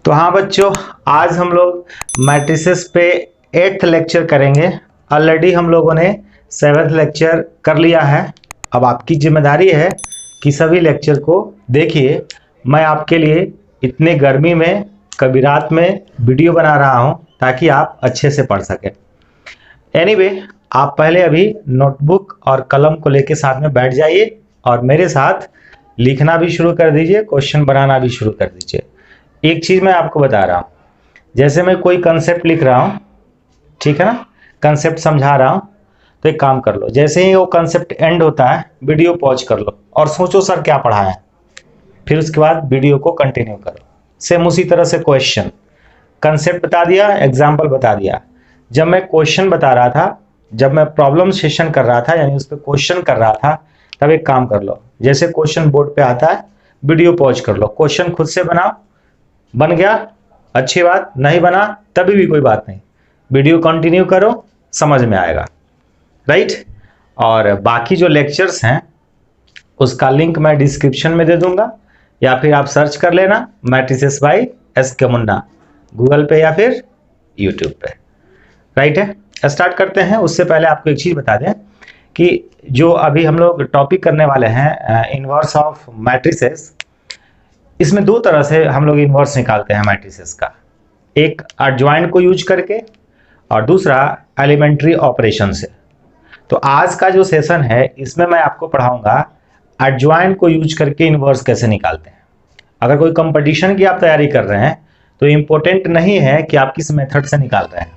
तो हाँ बच्चों, आज हम लोग मैट्रिसेस पे 8th लेक्चर करेंगे। ऑलरेडी हम लोगों ने 7th लेक्चर कर लिया है। अब आपकी जिम्मेदारी है कि सभी लेक्चर को देखिए। मैं आपके लिए इतने गर्मी में कभी रात में वीडियो बना रहा हूँ ताकि आप अच्छे से पढ़ सकें। एनीवे, आप पहले अभी नोटबुक और कलम को लेके साथ में बैठ जाइए और मेरे साथ लिखना भी शुरू कर दीजिए, क्वेश्चन बनाना भी शुरू कर दीजिए। एक चीज़ मैं आपको बता रहा हूँ, जैसे मैं कोई कंसेप्ट लिख रहा हूँ, ठीक है ना, कंसेप्ट समझा रहा हूँ, तो एक काम कर लो, जैसे ही वो कंसेप्ट एंड होता है वीडियो पॉज कर लो और सोचो सर क्या पढ़ाया है, फिर उसके बाद वीडियो को कंटिन्यू करो। सेम उसी तरह से क्वेश्चन, कंसेप्ट बता दिया, एग्जाम्पल बता दिया। जब मैं क्वेश्चन बता रहा था, जब मैं प्रॉब्लम सेशन कर रहा था, यानी उस पर क्वेश्चन कर रहा था, तब एक काम कर लो, जैसे क्वेश्चन बोर्ड पे आता है वीडियो पॉज कर लो, क्वेश्चन खुद से बनाओ। बन गया अच्छी बात, नहीं बना तभी भी कोई बात नहीं, वीडियो कंटिन्यू करो, समझ में आएगा, राइट। और बाकी जो लेक्चर्स हैं उसका लिंक मैं डिस्क्रिप्शन में दे दूंगा, या फिर आप सर्च कर लेना matrices by S K. Munna Google पे या फिर यूट्यूब पे, राइट है। स्टार्ट करते हैं। उससे पहले आपको एक चीज़ बता दें कि जो अभी हम लोग टॉपिक करने वाले हैं इनवर्स ऑफ मैट्रिसेस, इसमें दो तरह से हम लोग इनवर्स निकालते हैं मैट्रिसेस का, एक एडजॉइंट को यूज करके और दूसरा एलिमेंट्री ऑपरेशन से। तो आज का जो सेशन है इसमें मैं आपको पढ़ाऊंगा एडजॉइंट को यूज करके इनवर्स कैसे निकालते हैं। अगर कोई कंपटीशन की आप तैयारी कर रहे हैं तो इम्पोर्टेंट नहीं है कि आप किस मेथड से निकाल रहे हैं,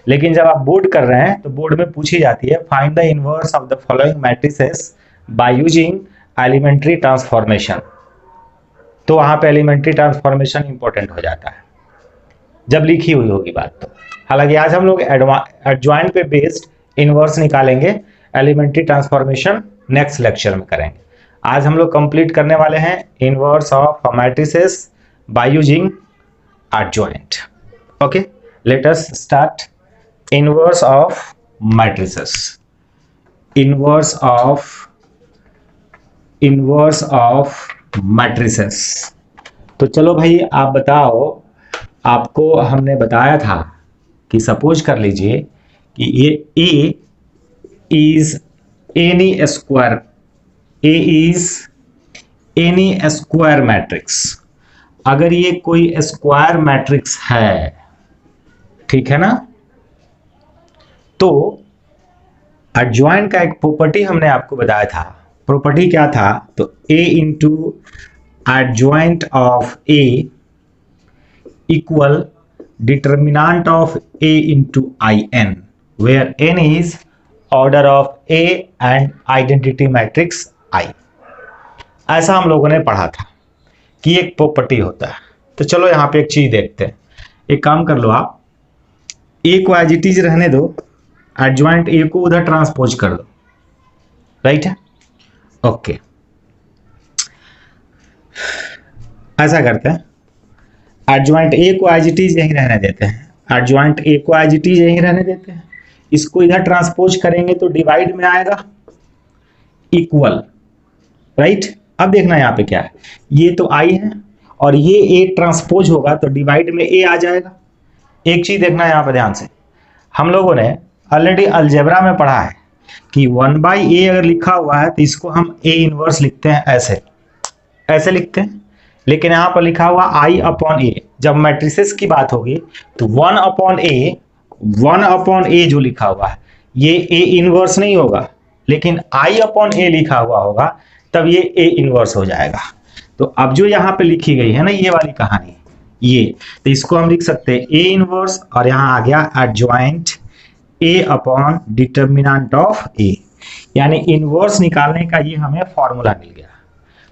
लेकिन जब आप बोर्ड कर रहे हैं तो बोर्ड में पूछी जाती है find the inverse of the following matrices by using elementary transformation, तो वहां पे एलिमेंट्री ट्रांसफॉर्मेशन इंपॉर्टेंट हो जाता है जब लिखी हुई होगी बात। तो हालांकि आज हम लोग एडजॉइंट पे बेस्ड इनवर्स निकालेंगे, एलिमेंट्री ट्रांसफॉर्मेशन नेक्स्ट लेक्चर में करेंगे। आज हम लोग कंप्लीट करने वाले हैं inverse of matrices by using adjoint. Okay, let us start. Inverse of matrices, inverse of matrices. तो चलो भाई आप बताओ, आपको हमने बताया था कि सपोज कर लीजिए कि ये A is N E square matrix. अगर ये कोई स्क्वायर मैट्रिक्स है, ठीक है ना, तो एडजॉइंट का एक प्रॉपर्टी हमने आपको बताया था। प्रॉपर्टी क्या था? तो A into adjoint of A equal determinant of A into IN, where N is order of A and identity matrix I। ऐसा हम लोगों ने पढ़ा था कि एक प्रॉपर्टी होता है। तो चलो यहाँ पे एक चीज देखते हैं। एक काम कर लो, आप A को एज इट इज रहने दो, एडजॉइंट A को उधर ट्रांसपोज कर दो, राइट है। ओके, ऐसा करते हैं, एडजॉइंट A को एज इट इज यहीं रहने देते हैं, एडजॉइंट A को एज इट इज यहीं रहने देते हैं। इसको इधर ट्रांसपोज करेंगे तो डिवाइड में आएगा इक्वल, राइट। अब देखना यहाँ पे क्या है, ये तो I है और ये A ट्रांसपोज होगा तो डिवाइड में A आ जाएगा। एक चीज देखना यहाँ पे ध्यान से, हम लोगों ने ऑलरेडी अलजेब्रा में पढ़ा है कि 1/A अगर लिखा हुआ है तो इसको हम A इनवर्स लिखते हैं, ऐसे लिखते हैं। लेकिन यहाँ पर लिखा हुआ I/A, जब मैट्रिसेस की बात होगी तो 1/A जो लिखा हुआ है ये A इनवर्स नहीं होगा, लेकिन I/A लिखा हुआ होगा तब ये A इनवर्स हो जाएगा। तो अब जो यहाँ पे लिखी गई है ना ये वाली कहानी, ये तो इसको हम लिख सकते हैं A इनवर्स, और यहाँ आ गया adjoint A/ determinant of A, यानी इनवर्स निकालने का ये हमें फॉर्मूला मिल गया।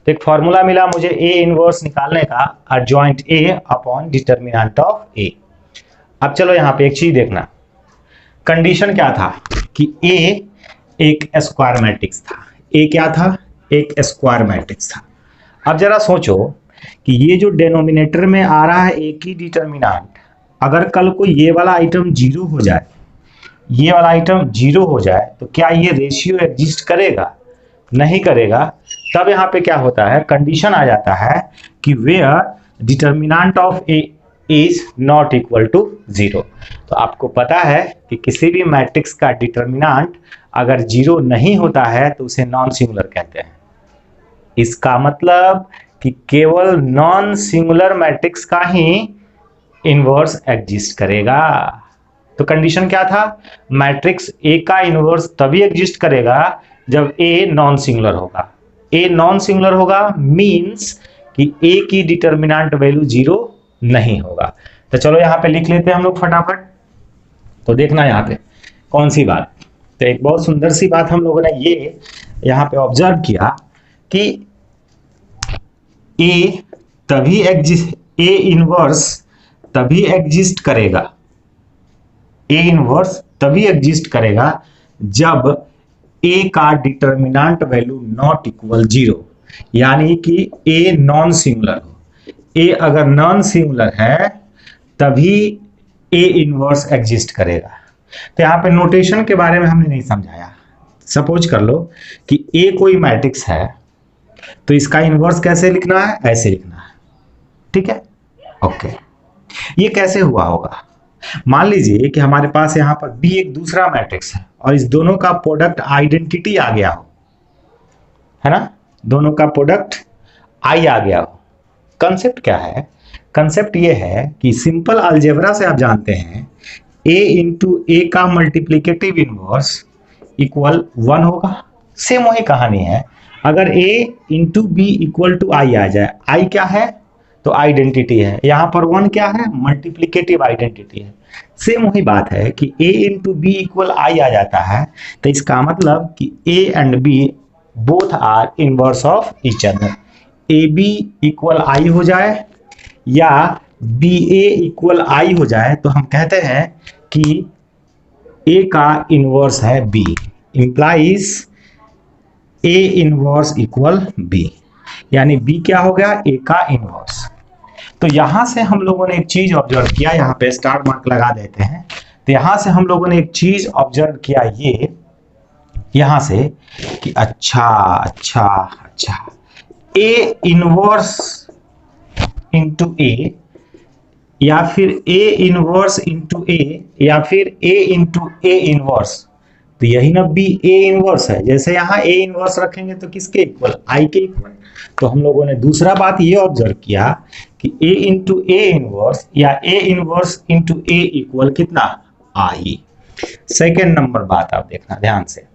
तो एक फॉर्मूला मिला मुझे A इनवर्स निकालने का, adjoint A/ determinant of A। अब चलो यहाँ पे एक चीज देखना, कंडीशन क्या था कि A एक स्क्वायर मैट्रिक्स था। A क्या था? एक स्क्वायर मैट्रिक्स था। अब जरा सोचो कि ये जो डिनोमिनेटर में आ रहा है A की डिटर्मिनेंट, अगर कल को ये वाला आइटम जीरो हो जाए, ये वाला आइटम जीरो हो जाए तो क्या ये रेशियो एग्जिस्ट करेगा? नहीं करेगा। तब यहाँ पे क्या होता है, कंडीशन आ जाता है कि where determinant of A is not equal to 0। तो आपको पता है कि किसी भी मैट्रिक्स का डिटर्मिनेंट अगर 0 नहीं होता है तो उसे नॉन सिंगुलर कहते हैं। इसका मतलब कि केवल नॉन सिंगुलर मैट्रिक्स का ही इनवर्स एग्जिस्ट करेगा। तो कंडीशन क्या था? मैट्रिक्स ए का इनवर्स तभी एग्जिस्ट करेगा जब ए नॉन सिंगुलर होगा। ए नॉन सिंगुलर होगा मींस कि ए की डिटर्मिनेंट वैल्यू 0 नहीं होगा। तो चलो यहां पे लिख लेते हैं हम लोग फटाफट। तो देखना यहां पे कौन सी बात। तो एक बहुत सुंदर सी बात हम लोगों ने ये यहां पे ऑब्जर्व किया कि ए इनवर्स तभी एग्जिस्ट करेगा, ए इनवर्स तभी एग्जिस्ट करेगा जब ए का डिटर्मिनेंट वैल्यू नॉट इक्वल 0, यानी कि ए नॉन सिंगुलर हो। ए अगर नॉन सिंगुलर है तभी ए इनवर्स एग्जिस्ट करेगा। तो यहां पे नोटेशन के बारे में हमने नहीं समझाया। सपोज कर लो कि ए कोई मैट्रिक्स है तो इसका इनवर्स कैसे लिखना है? ऐसे लिखना है, ठीक है? ओके, ये कैसे हुआ होगा? मान लीजिए कि हमारे पास यहां पर बी एक दूसरा मैट्रिक्स है और इस दोनों का प्रोडक्ट आइडेंटिटी आ गया हो, है ना? दोनों का प्रोडक्ट आई आ गया हो। कंसेप्ट क्या है? कंसेप्ट ये है कि सिंपल अलजेब्रा से आप जानते हैं a इंटू ए का मल्टीप्लीकेटिव इनवर्स इक्वल 1 होगा। सेम वही कहानी है। अगर a into B equal to I आ जाए, आई क्या है? तो आइडेंटिटी है। यहां पर 1 क्या है? मल्टीप्लीकेटिव आइडेंटिटी है। सेम वही बात है कि a into B equal I आ जाता है, तो इसका मतलब कि a and b both are inverse of each other. A B equal I हो जाए या बी ए इक्वल आई हो जाए तो हम कहते हैं कि ए का इनवर्स है B, implies A inverse equal B, यानी बी क्या हो गया? ए का इनवर्स। तो यहां से हम लोगों ने एक चीज ऑब्जर्व किया, यहां पे स्टार मार्क लगा देते हैं। तो यहां से हम लोगों ने एक चीज ऑब्जर्व किया ये यहां से कि अच्छा ए इनवर्स इंटू ए या फिर ए इनवर्स इंटू ए या फिर ए इंटू ए इनवर्स, तो यही ना बी ए इनवर्स है। जैसे यहाँ ए इनवर्स रखेंगे तो किसके इक्वल? आई के इक्वल। तो हम लोगों ने दूसरा बात ये ऑब्जर्व किया कि ए इंटू ए इनवर्स या A inverse into A equal कितना? आई। सेकेंड नंबर बात आप देखना ध्यान से,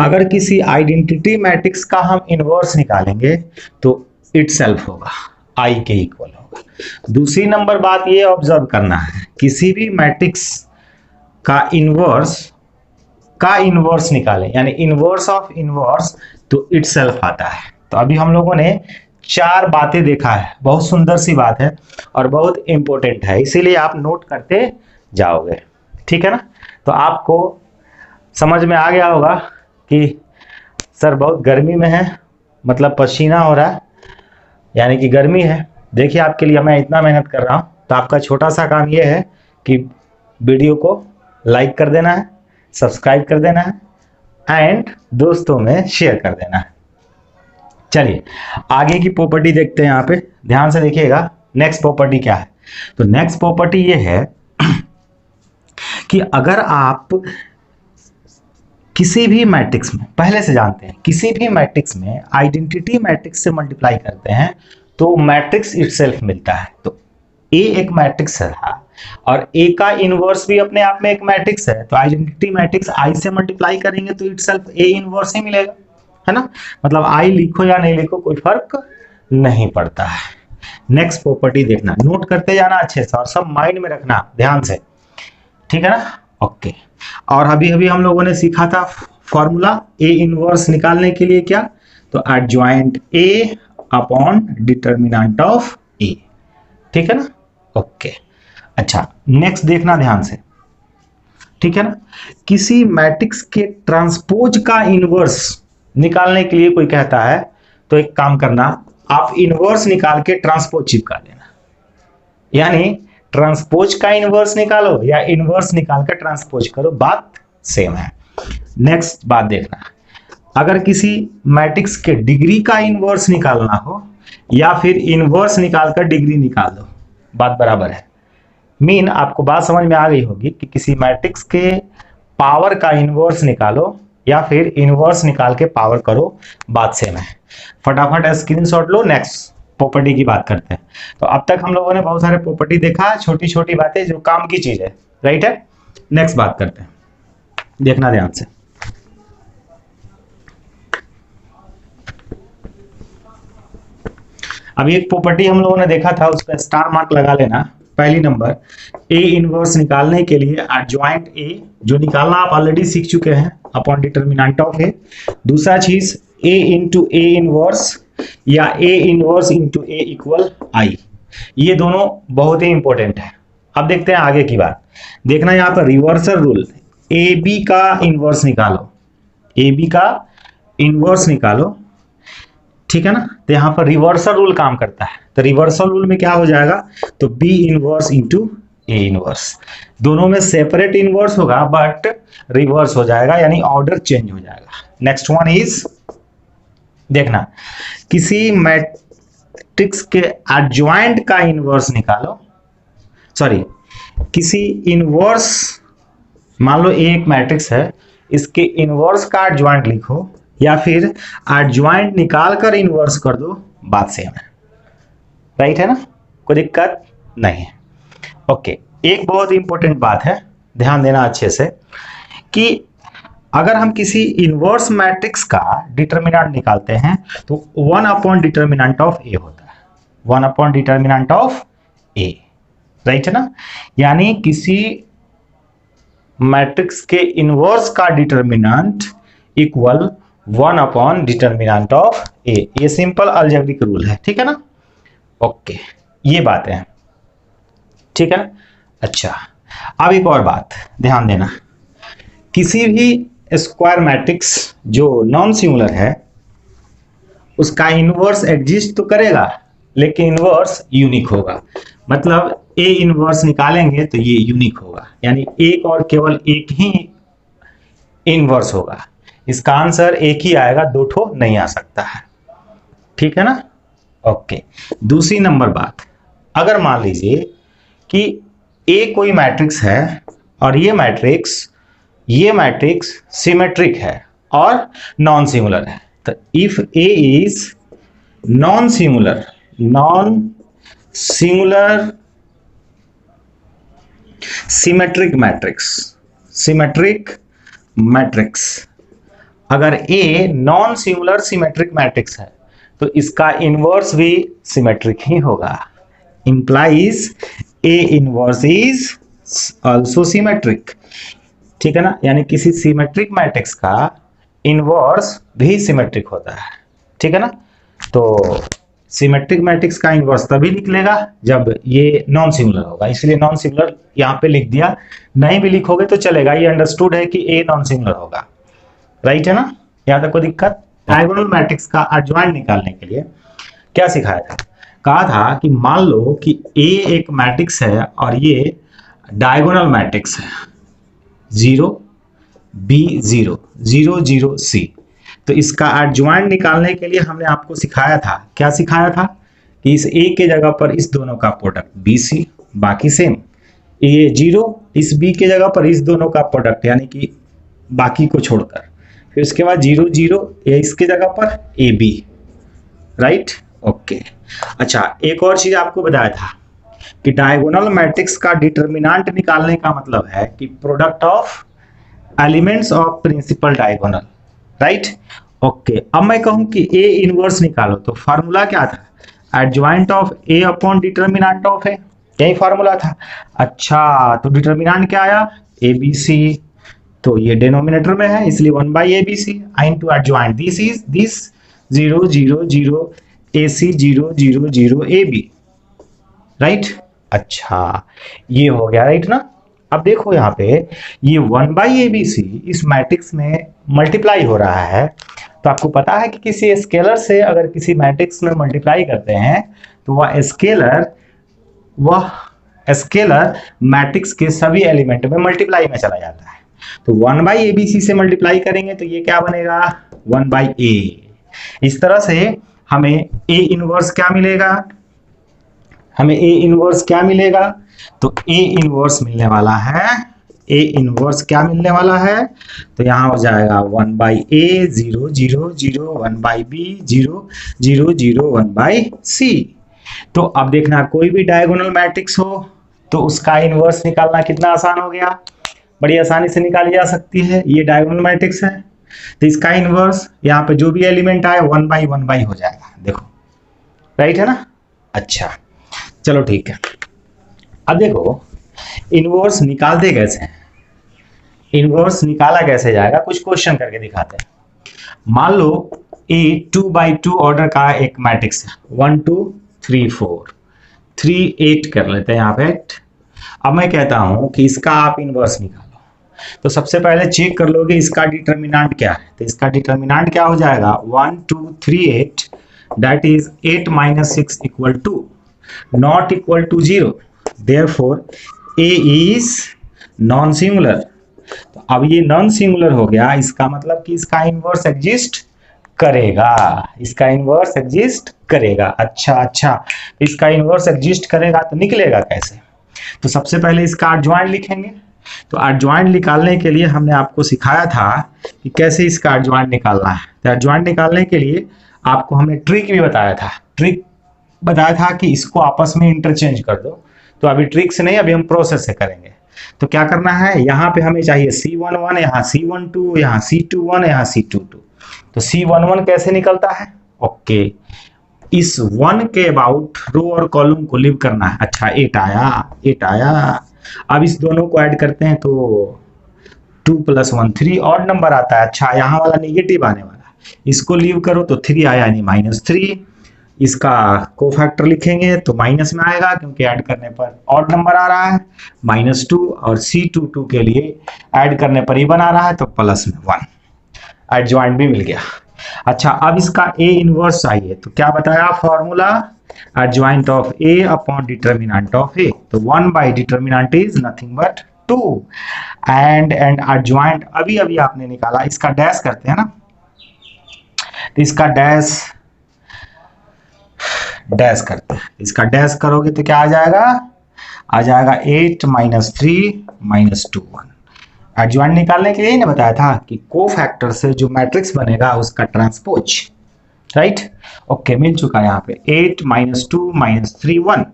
अगर किसी आइडेंटिटी मैट्रिक्स का हम इनवर्स निकालेंगे तो इटसेल्फ होगा, आई के इक्वल होगा। दूसरी नंबर बात ये ऑब्जर्व करना है, किसी भी मैट्रिक्स का इनवर्स निकालें, यानी इनवर्स ऑफ इनवर्स, तो इटसेल्फ आता है। तो अभी हम लोगों ने 4 बातें देखा है, बहुत सुंदर सी बात है और बहुत इंपॉर्टेंट है, इसीलिए आप नोट करते जाओगे, ठीक है ना? तो आपको समझ में आ गया होगा कि सर बहुत गर्मी में है, मतलब पसीना हो रहा है, यानी कि गर्मी है। देखिए आपके लिए मैं इतना मेहनत कर रहा हूँ, तो आपका छोटा सा काम ये है कि वीडियो को लाइक कर देना है, सब्सक्राइब कर देना है एंड दोस्तों में शेयर कर देना है। चलिए आगे की प्रॉपर्टी देखते हैं। यहाँ पे ध्यान से देखिएगा नेक्स्ट प्रॉपर्टी क्या है। तो नेक्स्ट प्रॉपर्टी ये है कि अगर आप किसी भी मैट्रिक्स में, पहले से जानते हैं, किसी भी मैट्रिक्स में आइडेंटिटी मैट्रिक्स से मल्टीप्लाई करते हैं तो मैट्रिक्स इटसेल्फ मिलता है। तो ए एक मैट्रिक्स है और ए का इनवर्स भी अपने आप में एक मैट्रिक्स है, तो आइडेंटिटी मैट्रिक्स आई से मल्टीप्लाई करेंगे तो इटसेल्फ ए इनवर्स ही मिलेगा, है ना? मतलब आई लिखो या नहीं लिखो कोई फर्क नहीं पड़ता है। नेक्स्ट प्रॉपर्टी देखना, नोट करते जाना अच्छे से और सब माइंड में रखना ध्यान से, ठीक है ना? ओके। और अभी हम लोगों ने सीखा था फॉर्मूला ए इनवर्स निकालने के लिए क्या? तो adjoint A upon determinant of A, ठीक है ना? ओके। अच्छा नेक्स्ट देखना ध्यान से, ठीक है ना? किसी मैट्रिक्स के ट्रांसपोज का इनवर्स निकालने के लिए कोई कहता है तो एक काम करना, आप इनवर्स निकाल के ट्रांसपोज चिपका देना, यानी ट्रांसपोज का इनवर्स निकालो या इनवर्स निकाल कर ट्रांसपोज करो, बात सेम है। नेक्स्ट बात देखना, अगर किसी मैट्रिक्स के डिग्री का इनवर्स निकालना हो या फिर इनवर्स निकालकर डिग्री निकाल दो, बात बराबर है। मीन आपको बात समझ में आ गई होगी कि किसी मैट्रिक्स के पावर का इनवर्स निकालो या फिर इनवर्स निकाल के पावर करो, बात सेम है। फटाफट स्क्रीनशॉट लो, नेक्स्ट प्रॉपर्टी की बात करते हैं। तो अब तक हम लोगों ने बहुत सारे प्रॉपर्टी देखा, छोटी छोटी बातें जो काम की चीज है, राइट है। नेक्स्ट बात करते हैं, देखना ध्यान से। अभी एक प्रॉपर्टी हम लोगों ने देखा था, उस पर स्टार मार्क लगा लेना। पहली नंबर, ए इनवर्स निकालने के लिए एडजॉइंट ए, जो निकालना आप ऑलरेडी सीख चुके हैं, अपॉन डिटरमिनेंट ऑफ ए। दूसरा चीज ए इंटू ए इनवर्स या A inverse into A equal I, ये दोनों बहुत ही इंपॉर्टेंट है। अब देखते हैं आगे की बात। देखना यहाँ पर रिवर्सल रूल, ए बी का इनवर्स निकालो, ए बी का इनवर्स निकालो, ठीक है ना। तो यहाँ पर रिवर्सल रूल काम करता है। तो रिवर्सल रूल में क्या हो जाएगा, तो B inverse into A inverse, दोनों में सेपरेट इनवर्स होगा बट रिवर्स हो जाएगा, यानी ऑर्डर चेंज हो जाएगा। नेक्स्ट वन इज, देखना किसी मैट्रिक्स के एडजॉइंट का इनवर्स निकालो, सॉरी किसी इनवर्स, मान लो एक मैट्रिक्स है, इसके इनवर्स का एडजॉइंट लिखो या फिर एडजॉइंट निकाल कर इनवर्स कर दो, बात सेम है, राइट है ना, कोई दिक्कत नहीं है। ओके, एक बहुत इंपॉर्टेंट बात है, ध्यान देना अच्छे से, कि अगर हम किसी इनवर्स मैट्रिक्स का डिटरमिनेंट निकालते हैं तो 1 अपॉन डिटरमिनेंट ऑफ ए होता है, 1 upon determinant of A, right है ना। यानी किसी मैट्रिक्स के इनवर्स का determinant equal 1 upon determinant of A, ये सिंपल अलजेब्रिक रूल है, ठीक है ना। ओके, ये बातें हैं, ठीक है ना। अच्छा, अब एक और बात ध्यान देना, किसी भी स्क्वायर मैट्रिक्स जो नॉन सिंगुलर है उसका इनवर्स एग्जिस्ट तो करेगा लेकिन इनवर्स यूनिक होगा। मतलब ए इनवर्स निकालेंगे तो ये यूनिक होगा, यानी एक और केवल एक ही इनवर्स होगा। इसका आंसर एक ही आएगा, दो ठो नहीं आ सकता है, ठीक है ना। ओके, दूसरी नंबर बात, अगर मान लीजिए कि ए कोई मैट्रिक्स है और ये मैट्रिक्स सिमेट्रिक है और नॉन सिंगुलर है, तो if A is non singular symmetric matrix, अगर A non singular symmetric matrix है तो इसका इनवर्स भी सिमेट्रिक ही होगा, implies A inverse is also symmetric, ठीक है ना। यानी किसी सिमेट्रिक मैट्रिक्स का इनवर्स भी सिमेट्रिक होता है, ठीक है ना। तो सिमेट्रिक मैट्रिक्स का इनवर्स तभी निकलेगा जब ये नॉन सिंगुलर होगा, इसलिए नॉन सिंगुलर यहाँ पे लिख दिया, नहीं भी लिखोगे तो चलेगा, ये अंडरस्टूड है कि ए नॉन सिंगुलर होगा, राइट है ना। यहाँ तक कोई दिक्कत। डायगोनल मैट्रिक्स का एडजॉइंट निकालने के लिए क्या सिखाया था, कहा था कि मान लो कि ए एक मैट्रिक्स है और ये डायगोनल मैट्रिक्स है 0 B 0 0 0 C, तो इसका एडजॉइंट निकालने के लिए हमने आपको सिखाया था, क्या सिखाया था कि इस A के जगह पर इस दोनों का प्रोडक्ट BC, बाकी सेम, ये 0 इस B के जगह पर इस दोनों का प्रोडक्ट यानी कि बाकी को छोड़कर, फिर उसके बाद 0 0 ये इसके जगह पर AB, राइट। ओके, अच्छा एक और चीज आपको बताया था कि डायगोनल मैट्रिक्स का डिटरमिनेंट निकालने का मतलब है कि product of elements of principal diagonal, right. Okay, अब मैं कहूं कि ए इनवर्स निकालो तो फार्मूला क्या था, adjoint of A upon determinant of A, यही फार्मूला था। अच्छा, तो डिटरमिनेंट क्या आया, ABC, तो ये डिनोमिनेटर में है इसलिए 1/ABC into adjoint this is this 0 0 0 AC 0 0 0 AB, right. अच्छा, ये हो गया, राइट ना। अब देखो यहाँ पे ये 1/ABC इस मैट्रिक्स में मल्टीप्लाई हो रहा है, तो आपको पता है कि किसी स्केलर से अगर किसी मैट्रिक्स में मल्टीप्लाई करते हैं तो वह स्केलर मैट्रिक्स के सभी एलिमेंट में मल्टीप्लाई में चला जाता है। तो 1/ABC से मल्टीप्लाई करेंगे तो ये क्या बनेगा, 1/A। इस तरह से हमें A इनवर्स क्या मिलेगा, हमें ए इनवर्स क्या मिलेगा? तो ए इनवर्स मिलने वाला है, ए इनवर्स क्या मिलने वाला है? तो यहाँ हो जाएगा 1 by A 0 0 0, 1 by B 0 0 0, 1 by C. तो अब देखना, कोई भी डायगोनल मैट्रिक्स हो तो उसका इनवर्स निकालना कितना आसान हो गया, बड़ी आसानी से निकाली जा सकती है। ये डायगोनल मैट्रिक्स है तो इसका इनवर्स यहाँ पे जो भी एलिमेंट आए 1 बाई हो जाएगा, देखो राइट है ना। अच्छा चलो ठीक है, अब देखो इनवर्स निकालते कैसे हैं, इनवर्स निकाला कैसे जाएगा, कुछ क्वेश्चन करके दिखाते हैं। मान लो ए 2 बाई 2 ऑर्डर का एक मैट्रिक्स है, 1 2 3 4 3 8 कर लेते हैं यहाँ पे 8। अब मैं कहता हूं कि इसका आप इनवर्स निकालो, तो सबसे पहले चेक कर लोगे इसका डिटर्मिनेंट क्या है। तो इसका डिटर्मिनेंट क्या हो जाएगा, 1 2 3 8, that is 8 minus 6 equal to not equal to 0, therefore A is non singular. तो अब ये नॉन सिंगुलर हो गया, इसका मतलब कि इसका इनवर्स एग्जिस्ट करेगा, इसका इनवर्स एग्जिस्ट करेगा। अच्छा, इसका इनवर्स एग्जिस्ट करेगा तो निकलेगा कैसे? तो सबसे पहले इसका एडजॉइंट लिखेंगे। तो एडजॉइंट निकालने के लिए हमने आपको सिखाया था कि कैसे इसका एडजॉइंट निकालना है। तो एडजॉइंट निकालने के लिए आपको हमने ट्रिक भी बताया था, ट्रिक बताया था कि इसको आपस में इंटरचेंज कर दो। तो अभी ट्रिक से नहीं, अभी हम प्रोसेस से करेंगे। तो क्या करना है, यहाँ पे हमें चाहिए C11, यहाँ C12, यहाँ C21, यहाँ C22। तो C11 कैसे निकलता है? ओके, इस 1 के अबाउट रो और कॉलम को लीव करना है। अच्छा 8 आया। अब इस दोनों को ऐड करते हैं तो 2 + 1 3 ऑड नंबर आता है। अच्छा यहाँ वाला नेगेटिव आने वाला है, इसको लीव करो तो 3 आया यानी -3। इसका कोफैक्टर लिखेंगे तो माइनस में आएगा क्योंकि ऐड करने पर ऑड नंबर आ रहा है -2, और C22 के लिए ऐड करने पर इवन आ रहा है तो प्लस में 1। एडजॉइंट भी मिल गया। अच्छा अब इसका ए इनवर्स चाहिए, तो क्या बताया formula, adjoint of A upon determinant of A. तो 1 by determinant is nothing but 2 and adjoint अभी आपने निकाला। इसका डैश करते हैं ना, तो इसका डैश करते हैं, इसका डैश करोगे तो क्या आ जाएगा, 8 - 3 - 2 1। एडजॉइंट निकालने के लिए ना बताया था कि कोफैक्टर से जो मैट्रिक्स बनेगा उसका ट्रांसपोज, राइट। ओके मिल चुका है यहाँ पे 8 - 2 - 3 1,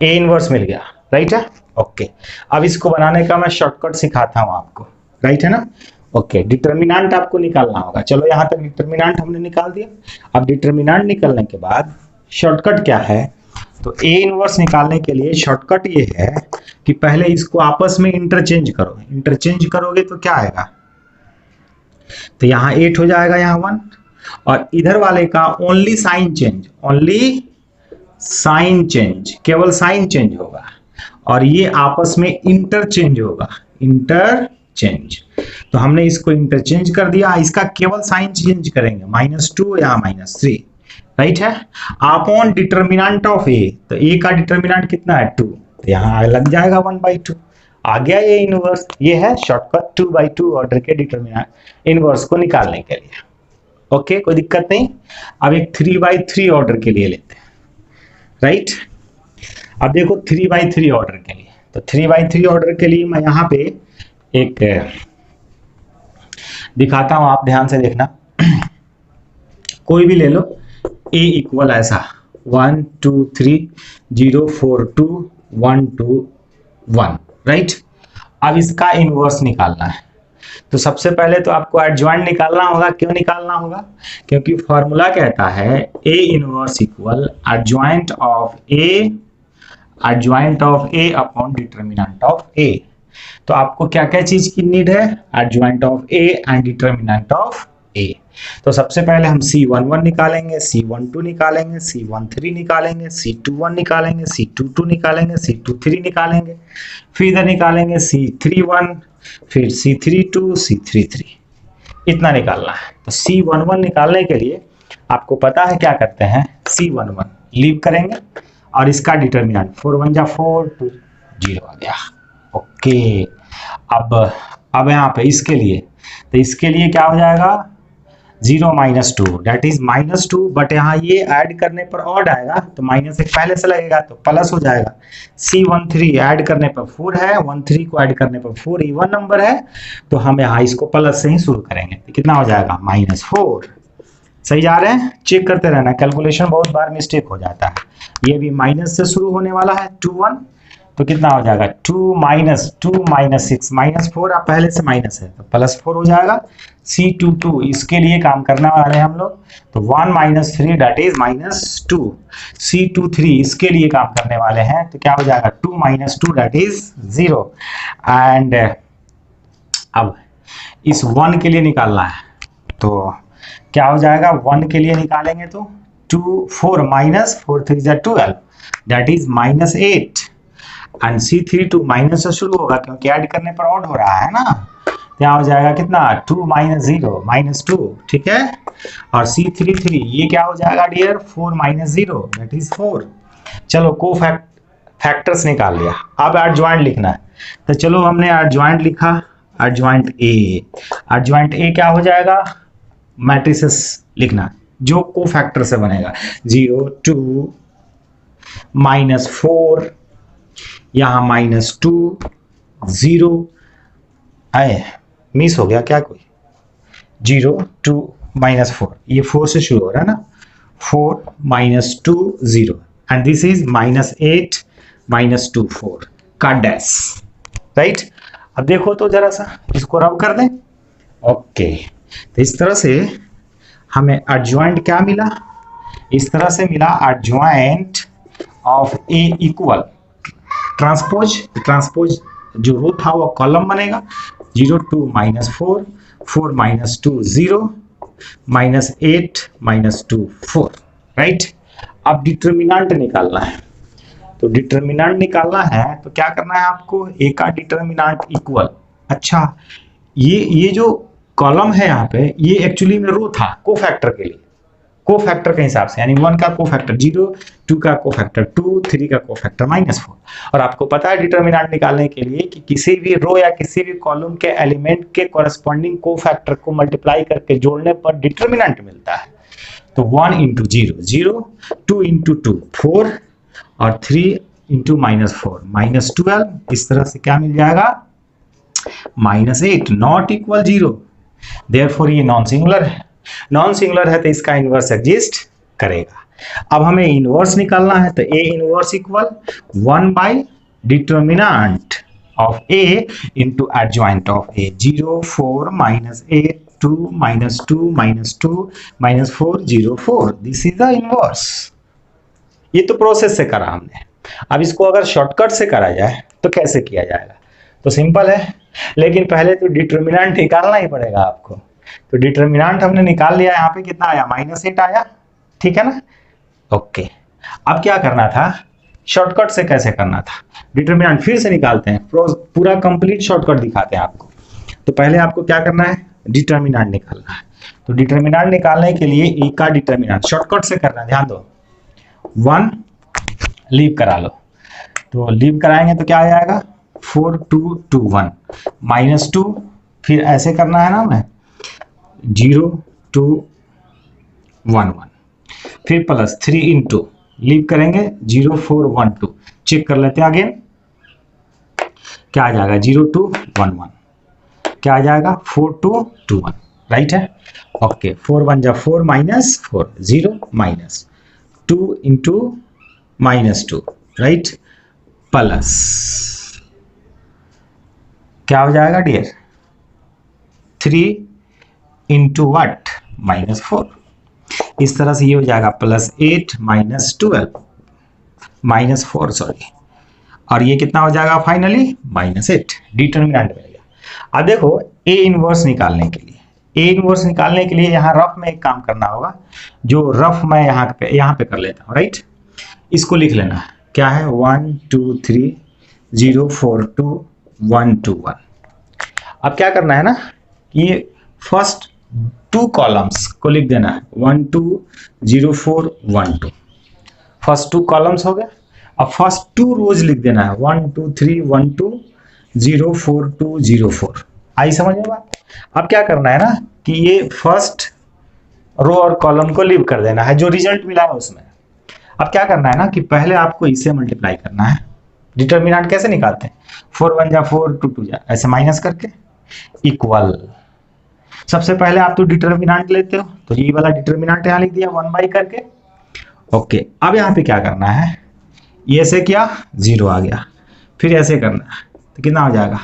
ए इनवर्स मिल गया, राइट है। ओके अब इसको बनाने का मैं शॉर्टकट सिखाता हूँ आपको, राइट है ना। ओके डिटर्मिनेंट आपको निकालना होगा। चलो यहाँ तक डिटर्मिनेंट हमने निकाल दिया। अब डिटर्मिनेंट निकालने के बाद शॉर्टकट क्या है, तो ए इनवर्स निकालने के लिए शॉर्टकट ये है कि पहले इसको आपस में इंटरचेंज करो। इंटरचेंज करोगे तो क्या आएगा, तो यहाँ 8 हो जाएगा, यहाँ 1, और इधर वाले का ओनली साइन चेंज, केवल साइन चेंज होगा, और ये आपस में इंटरचेंज होगा, इंटरचेंज। तो हमने इसको इंटरचेंज कर दिया, इसका केवल साइन चेंज करेंगे, -2 यहाँ -3, राइट है। अपॉन डिटर्मिनेंट ऑफ ए, तो ए का डिटर्मिनेंट कितना है 2, तो यहाँ लग जाएगा 1/2 आ गया ये इनवर्स। ये है शॉर्टकट 2/2 ऑर्डर के डिटर्मिनेंट इनवर्स को निकालने के लिए। ओके कोई दिक्कत नहीं। अब एक 3/3 ऑर्डर के लिए लेते हैं, राइट। अब देखो 3/3 ऑर्डर के लिए, तो 3/3 ऑर्डर के लिए मैं यहाँ पे एक दिखाता हूँ, आप ध्यान से देखना। कोई भी ले लो, ए इक्वल ऐसा 1 2 3 0 4 2 1 2 1, राइट। अब इसका इनवर्स निकालना है, तो सबसे पहले तो आपको एडजॉइंट निकालना होगा। क्यों निकालना होगा, क्योंकि फॉर्मूला कहता है A inverse equal adjoint of A upon determinant of A. तो आपको क्या क्या चीज की नीड है, adjoint of A and determinant of A. तो सबसे पहले हम C11 निकालेंगे, C12 निकालेंगे, C13 निकालेंगे, C21 निकालेंगे, C22 निकालेंगे, C23 निकालेंगे, फिर इधर निकालेंगे C31, फिर C32, C33, इतना निकालना है। तो C11 निकालने के लिए आपको पता है क्या करते हैं, C11 लीव करेंगे और इसका डिटर्मिनेंट 4 1 जा 4 2 0 आ गया। ओके अब यहाँ पे इसके लिए, तो इसके लिए क्या हो जाएगा, 0 minus two that is minus two, but यहाँ ये ऐड करने पर ऑड आएगा तो माइनस एक पहले से लगेगा तो प्लस हो जाएगा। C13 ऐड करने पर 4 है, 13 को ऐड करने पर 4 इवन नंबर है, तो हम यहाँ इसको प्लस से ही शुरू करेंगे तो कितना हो जाएगा -4। सही जा रहे हैं, चेक करते रहना, कैलकुलेशन बहुत बार मिस्टेक हो जाता है। ये भी माइनस से शुरू होने वाला है 2 1, तो कितना हो जाएगा 2 माइनस 6 -4, आप पहले से माइनस है तो +4 हो जाएगा। C22 इसके लिए काम करने वाले हैं हम लोग, तो 1 - 3 दैट इज -2। C23 इसके लिए काम करने वाले हैं तो क्या हो जाएगा 2 - 2 दैट इज 0। एंड अब इस 1 के लिए निकालना है तो क्या हो जाएगा, 1 के लिए निकालेंगे तो 4 - 4 3 12 that is -8। And C32 minus से शुरू होगा क्योंकि ऐड करने पर ऑड हो रहा है ना, क्या हो जाएगा कितना 2 - 0 -2, ठीक है। और C33 ये क्या हो जाएगा डियर 4 - 0 दैट इज 4। चलो को फैक्टर्स निकाल लिया, अब एडजॉइंट लिखना है तो चलो हमने एडजॉइंट लिखा, एडजॉइंट ए क्या हो जाएगा, मैट्रिसेस लिखना जो को फैक्टर से बनेगा 0 2 -4 यहाँ -2 0 आए मिस हो गया क्या कोई 0 2 -4, ये 4 से शुरू हो रहा है ना, 4 - 2 0 एंड दिस इज -8 -2 4 का डैश, राइट। अब देखो तो जरा सा इसको रब कर दें, ओके। तो इस तरह से हमें एडजॉइंट क्या मिला, इस तरह से मिला adjoint of A equal transpose जो रो था वो कॉलम बनेगा 0 2 -4 4 -2 0 -8 -2 4, राइट। अब डिटर्मिनेंट निकालना है, तो डिटर्मिनेंट निकालना है तो क्या करना है आपको, ए का डिटर्मिनेंट इक्वल, अच्छा ये जो कॉलम है यहाँ पे ये एक्चुअली में रो था को फैक्टर के लिए, को फैक्टर के हिसाब से, यानी 1 का को फैक्टर 0 2 का को फैक्टर 2 3 का को फैक्टर -4। और आपको पता है डिटर्मिनेंट निकालने के लिए कि किसी भी रो या किसी भी कॉलम के एलिमेंट के कॉरेस्पॉन्डिंग को फैक्टर को मल्टीप्लाई करके जोड़ने पर डिटर्मिनेंट मिलता है। तो 1 × 0 0 2 × 2 4 और 3 × -4 -12, इस तरह से क्या मिल जाएगा -8 नॉट इक्वल 0, देयरफॉर ये नॉन सिंगुलर है, नॉन सिंगुलर है तो इसका इनवर्स एग्जिस्ट करेगा। अब हमें इनवर्स निकालना है तो ए inverse equal 1 by determinant of A into adjoint of A 0 4 -8 2 -2 -2 -4 0 4, this is the inverse. ये तो प्रोसेस से करा हमने, अब इसको अगर शॉर्टकट से करा जाए तो कैसे किया जाएगा, तो सिंपल है, लेकिन पहले तो डिटर्मिनेंट निकालना ही पड़ेगा आपको। तो डिटर्मिनेंट हमने निकाल लिया, यहाँ पे कितना आया -8 आया, ठीक है ना, ओके। अब क्या करना था, शॉर्टकट से कैसे करना था, डिटर्मिनेंट फिर से निकालते हैं, पूरा कंप्लीट शॉर्टकट दिखाते हैं आपको। तो पहले आपको क्या करना है, डिटर्मिनेंट निकालना है। तो डिटर्मिनेंट निकालने के लिए ए का डिटर्मिनेंट शॉर्टकट से करना है, ध्यान दो, 1 लीव करा लो, तो लीव कराएंगे तो क्या आ जाएगा 4 2 2 1 -2, फिर ऐसे करना है ना हमें 0 2 1 1, फिर प्लस 3 × लीव करेंगे 0 4 1 2, चेक कर लेते हैं अगेन, क्या आ जाएगा 0 2 1 1, क्या आ जाएगा 4 2 2 1, राइट है, ओके। 4 1 जा 4 -4 0 -2 × -2, राइट, प्लस क्या हो जाएगा डियर 3 × व्हाट -4, इस तरह से ये हो जाएगा +8 -4 सॉरी, और ये कितना हो जाएगा फाइनली -8, डिटर्मिनेंट मिल गया। अब देखो ए इनवर्स निकालने के लिए यहाँ रफ में एक काम करना होगा, जो रफ मैं यहाँ पे कर लेता हूँ, राइट। इसको लिख लेना है, क्या है 1 2 3 0 4 2 1 2 1। अब क्या करना है ना, ये फर्स्ट 2 कॉलम्स को लिख देना है 1 2 0 4 1 2, फर्स्ट 2 कॉलम्स हो गए। अब फर्स्ट 2 रोज लिख देना है 1 2 3 1 2 0 4 2 0 4, आई समझ में बात। अब क्या करना है ना कि ये फर्स्ट रो और कॉलम को लीव कर देना है जो रिजल्ट मिला है उसमें। अब क्या करना है ना कि पहले आपको इसे मल्टीप्लाई करना है। डिटर्मिनेंट कैसे निकालते हैं, 4 1 जा 4 2 2 जा ऐसे माइनस करके इक्वल। सबसे पहले आप तो डिटर्मिनेंट लेते हो, तो ये वाला डिटर्मिनेंट यहाँ लिख दिया 1 बाई करके। ओके, अब यहाँ पे क्या करना है, ये ऐसे किया 0 आ गया, फिर ऐसे करना है तो कितना हो जाएगा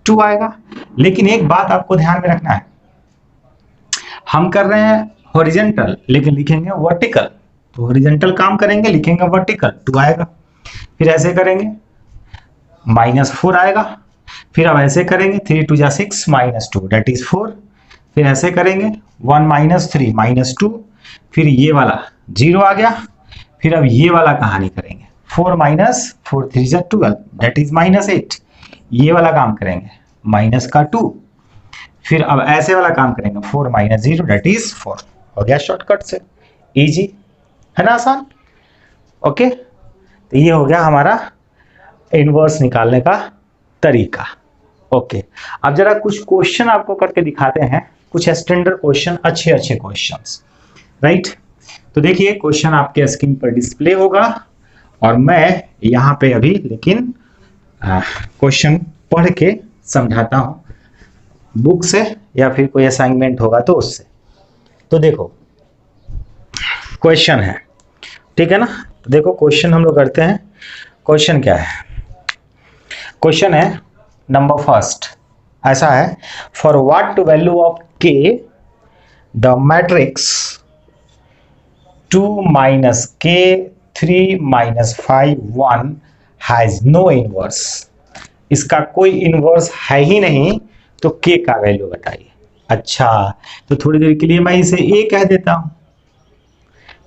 2 आएगा। लेकिन एक बात आपको ध्यान में रखना है, हम कर रहे हैं हॉरिजेंटल लेकिन लिखेंगे वर्टिकल, तो हॉरिजेंटल काम करेंगे लिखेंगे वर्टिकल 2 आएगा। फिर ऐसे करेंगे -4 आएगा, फिर अब ऐसे करेंगे 3 2 जा 6 -2 दैट इज 4। फिर ऐसे करेंगे 1 -3 -2, फिर ये वाला 0 आ गया। फिर अब ये वाला कहानी करेंगे 4 -4 3 जा 12 दैट इज -8। ये वाला काम करेंगे माइनस का 2। फिर अब ऐसे वाला काम करेंगे 4 -0 दैट इज 4। हो गया शॉर्टकट से, इजी है ना, आसान। ओके, तो ये हो गया हमारा इनवर्स निकालने का तरीका। ओके, अब जरा कुछ क्वेश्चन आपको करके दिखाते हैं, कुछ स्टैंडर्ड क्वेश्चन, अच्छे अच्छे क्वेश्चंस, राइट। तो देखिए क्वेश्चन आपके स्क्रीन पर डिस्प्ले होगा और मैं यहाँ पे अभी लेकिन क्वेश्चन पढ़ के समझाता हूँ बुक से या फिर कोई असाइनमेंट होगा तो उससे। तो देखो क्वेश्चन है, ठीक है ना। तो देखो क्वेश्चन हम लोग करते हैं। क्वेश्चन क्या है, क्वेश्चन है नंबर फर्स्ट, ऐसा है for what value of k the matrix 2 - k 3 - 5 1 has no inverse. इसका कोई इनवर्स है ही नहीं, तो k का वैल्यू बताइए। अच्छा, तो थोड़ी देर के लिए मैं इसे a कह देता हूं।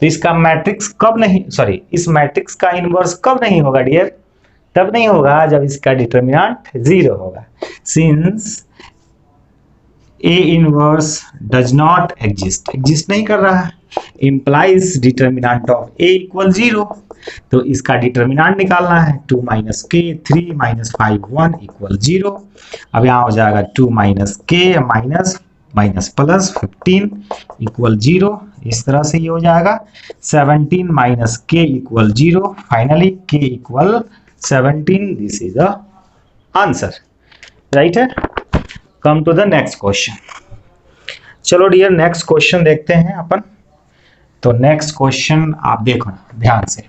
तो इसका मैट्रिक्स कब नहीं, सॉरी, इस मैट्रिक्स का इनवर्स कब नहीं होगा डियर, तब नहीं होगा जब इसका डिटर्मिनेंट 0 होगा। Since A inverse does not exist, exist नहीं कर रहा है, implies determinant of A equal 0। तो इसका डिटर्मिनेंट निकालना है 2 - k 3 - 5 1 इक्वल 0। अब यहाँ हो जाएगा 2 - k माइनस प्लस 15 इक्वल 0। इस तरह से ये हो जाएगा 17 - k equal 0। Finally k equal 17, this is the answer, right है। Come to the next question. चलो डियर नेक्स्ट क्वेश्चन देखते हैं अपन। तो नेक्स्ट क्वेश्चन आप देखो ध्यान से।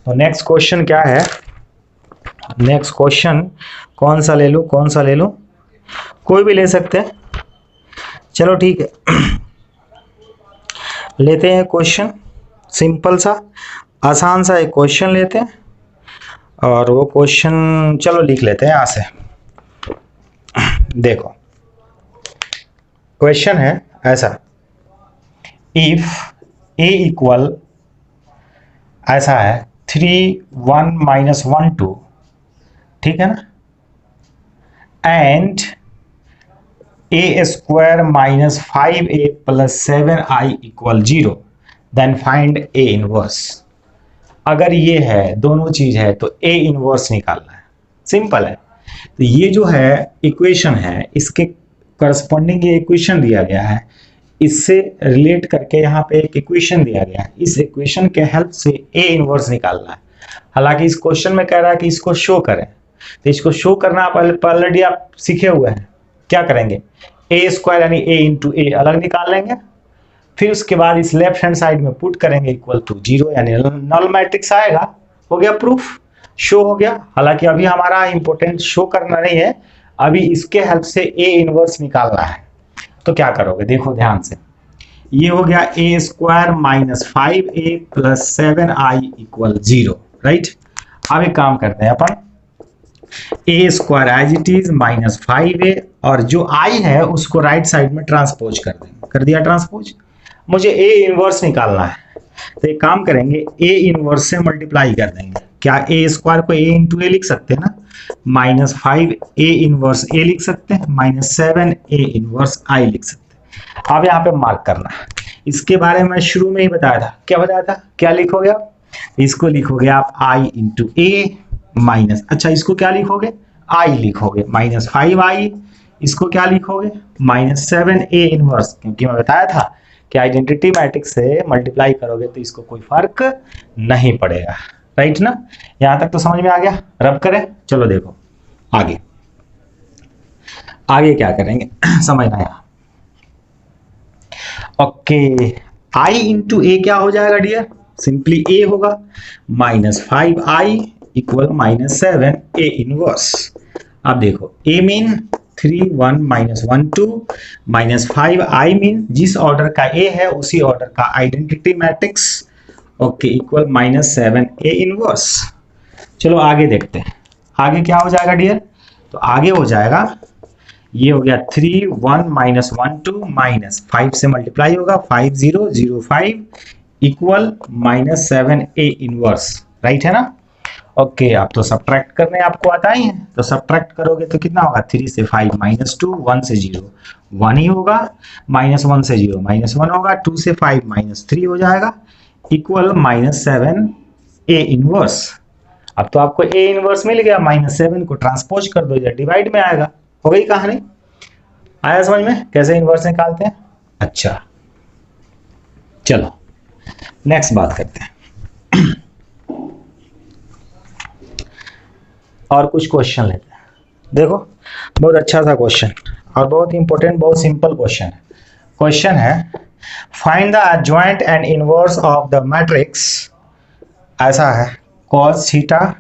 तो नेक्स्ट क्वेश्चन क्या है, नेक्स्ट क्वेश्चन कौन सा ले लूं, कौन सा ले लूं, कोई भी ले सकते हैं, चलो ठीक है। लेते हैं क्वेश्चन सिंपल सा, आसान सा एक क्वेश्चन लेते हैं और वो क्वेश्चन चलो लिख लेते हैं यहाँ से। देखो क्वेश्चन है ऐसा, इफ a इक्वल ऐसा है 3 1 - 1 2, ठीक है ना, and a square - 5a + 7i equal 0, then find a inverse. अगर ये है, दोनों चीज है, तो a इनवर्स निकालना है, सिंपल है। तो ये जो है इक्वेशन है, इसके करस्पॉन्डिंग ये इक्वेशन दिया गया है, इससे रिलेट करके यहाँ पे एक इक्वेशन दिया गया है, इस इक्वेशन के हेल्प से a इनवर्स निकालना है। हालांकि इस क्वेश्चन में कह रहा है कि इसको शो करें, तो इसको शो करना आप ऑलरेडी आप सीखे हुए हैं। क्या करेंगे, a स्क्वायर यानी a इंटू a अलग निकाल लेंगे, फिर उसके बाद इस लेफ्ट हैंड साइड में पुट करेंगे इक्वल टू 0, यानी नल मैट्रिक्स आएगा। हो गया प्रूफ, शो हो गया। हालांकि अभी हमारा इंपॉर्टेंट शो करना नहीं है, अभी इसके हेल्प से a इनवर्स निकालना है। तो क्या करोगे, देखो ध्यान से, ये हो गया a square - 5a + 7i equal 0, right. अब एक काम करते हैं अपन, a square as it is -5a और जो i है उसको राइट साइड में ट्रांसपोज कर देंगे, कर दिया ट्रांसपोज। मुझे a इनवर्स निकालना है, तो एक काम करेंगे a इनवर्स से मल्टीप्लाई कर देंगे। क्या a स्क्वायर को a इंटू a लिख सकते हैं ना, -5a इनवर्स a लिख सकते हैं, -7a इनवर्स i लिख सकते हैं। अब यहाँ पे मार्क करना है, इसके बारे में शुरू में ही बताया था। क्या बताया था, क्या लिखोगे आप, इसको लिखोगे आप i इंटू a माइनस, अच्छा इसको क्या लिखोगे, i लिखोगे -5i, इसको क्या लिखोगे -7a इनवर्स, क्योंकि मैं बताया था कि आइडेंटिटी मैट्रिक्स से मल्टीप्लाई करोगे तो इसको कोई फर्क नहीं पड़ेगा, राइट ना। यहां तक तो समझ में आ गया। रब करें, चलो देखो आगे आगे क्या करेंगे समझना यहाँ। ओके, आई इंटू ए क्या हो जाएगा डियर, सिंपली ए होगा, -5i इक्वल -7 ए इनवर्स। अब देखो ए मीन 3 1 -1 2 -5i मीन जिस ऑर्डर का ए है उसी ऑर्डर का identity matrix, okay, equal -7 A inverse. चलो आगे देखते हैं, आगे क्या हो जाएगा डियर। तो आगे हो जाएगा, ये हो गया 3 1 -1 2 -5 से मल्टीप्लाई होगा 5 0 0 5 इक्वल -7 ए इनवर्स, राइट है ना। ओके, अब तो सब्ट्रैक्ट करने आपको आता ही है, तो सब्ट्रैक्ट करोगे तो कितना होगा, 3 से 5 -2 1 से 0 1 ही होगा, -1 से 0 -1 होगा, 2 से 5 -3 हो जाएगा इक्वल -7 ए इनवर्स। अब तो आपको ए इनवर्स मिल गया, -7 को ट्रांसपोज कर दो, या डिवाइड में आएगा, हो गई कहानी। आया समझ में कैसे इनवर्स निकालते हैं। अच्छा चलो नेक्स्ट बात करते हैं और कुछ क्वेश्चन लेते हैं। देखो बहुत अच्छा सा क्वेश्चन और बहुत इंपॉर्टेंट, बहुत सिंपल क्वेश्चन है। क्वेश्चन है find the adjoint and inverse of the matrix, ऐसा है cos theta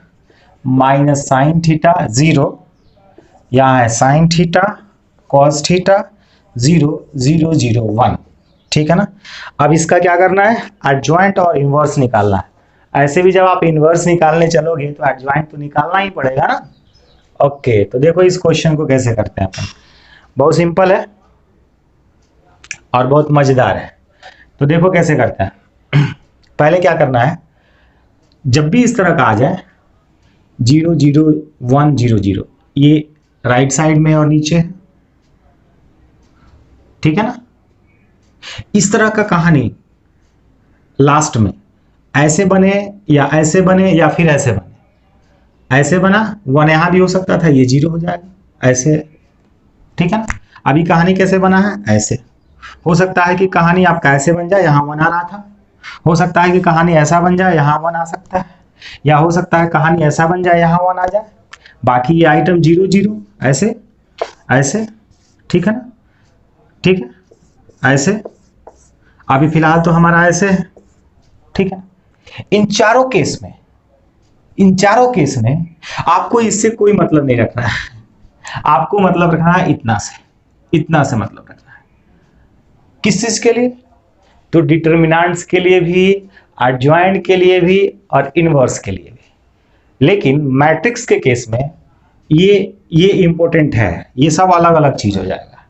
minus sine theta 0, यहाँ है साइन थीटा cos थीटा 0 0 0 1, ठीक है ना। अब इसका क्या करना है, एडजॉइंट और इनवर्स निकालना है। ऐसे भी जब आप इनवर्स निकालने चलोगे तो एडजॉइंट तो निकालना ही पड़ेगा ना। ओके, तो देखो इस क्वेश्चन को कैसे करते हैं अपन, बहुत सिंपल है और बहुत मजेदार है। तो देखो कैसे करते हैं। पहले क्या करना है, जब भी इस तरह का आ जाए 0 0 1 0 0, ये राइट साइड में और नीचे है, ठीक है ना। इस तरह का कहानी लास्ट में ऐसे बने या ऐसे बने या फिर ऐसे बने, ऐसे बना 1 यहां भी हो सकता था, ये 0 हो जाएगा ऐसे, ठीक है ना। अभी कहानी कैसे बना है, ऐसे हो सकता है कि कहानी आपका ऐसे बन जाए, यहाँ 1 आ रहा था, हो सकता है कि कहानी ऐसा बन जाए, यहाँ 1 आ सकता है, या हो सकता है कहानी ऐसा बन जाए, यहाँ 1 आ जाए, बाकी ये आइटम 0 0 ऐसे ऐसे, ठीक है ना, ठीक है, ऐसे। अभी फिलहाल तो हमारा ऐसे है, ठीक है। इन चारों केस में आपको इससे कोई मतलब नहीं रखना है, आपको मतलब रखना है इतना से मतलब रखना है। किस चीज के लिए, तो डिटर्मिनेंट्स के लिए भी, एडजॉइंट के लिए भी और इनवर्स के लिए भी। लेकिन मैट्रिक्स के केस में ये इंपॉर्टेंट है, ये सब अलग अलग चीज हो जाएगा,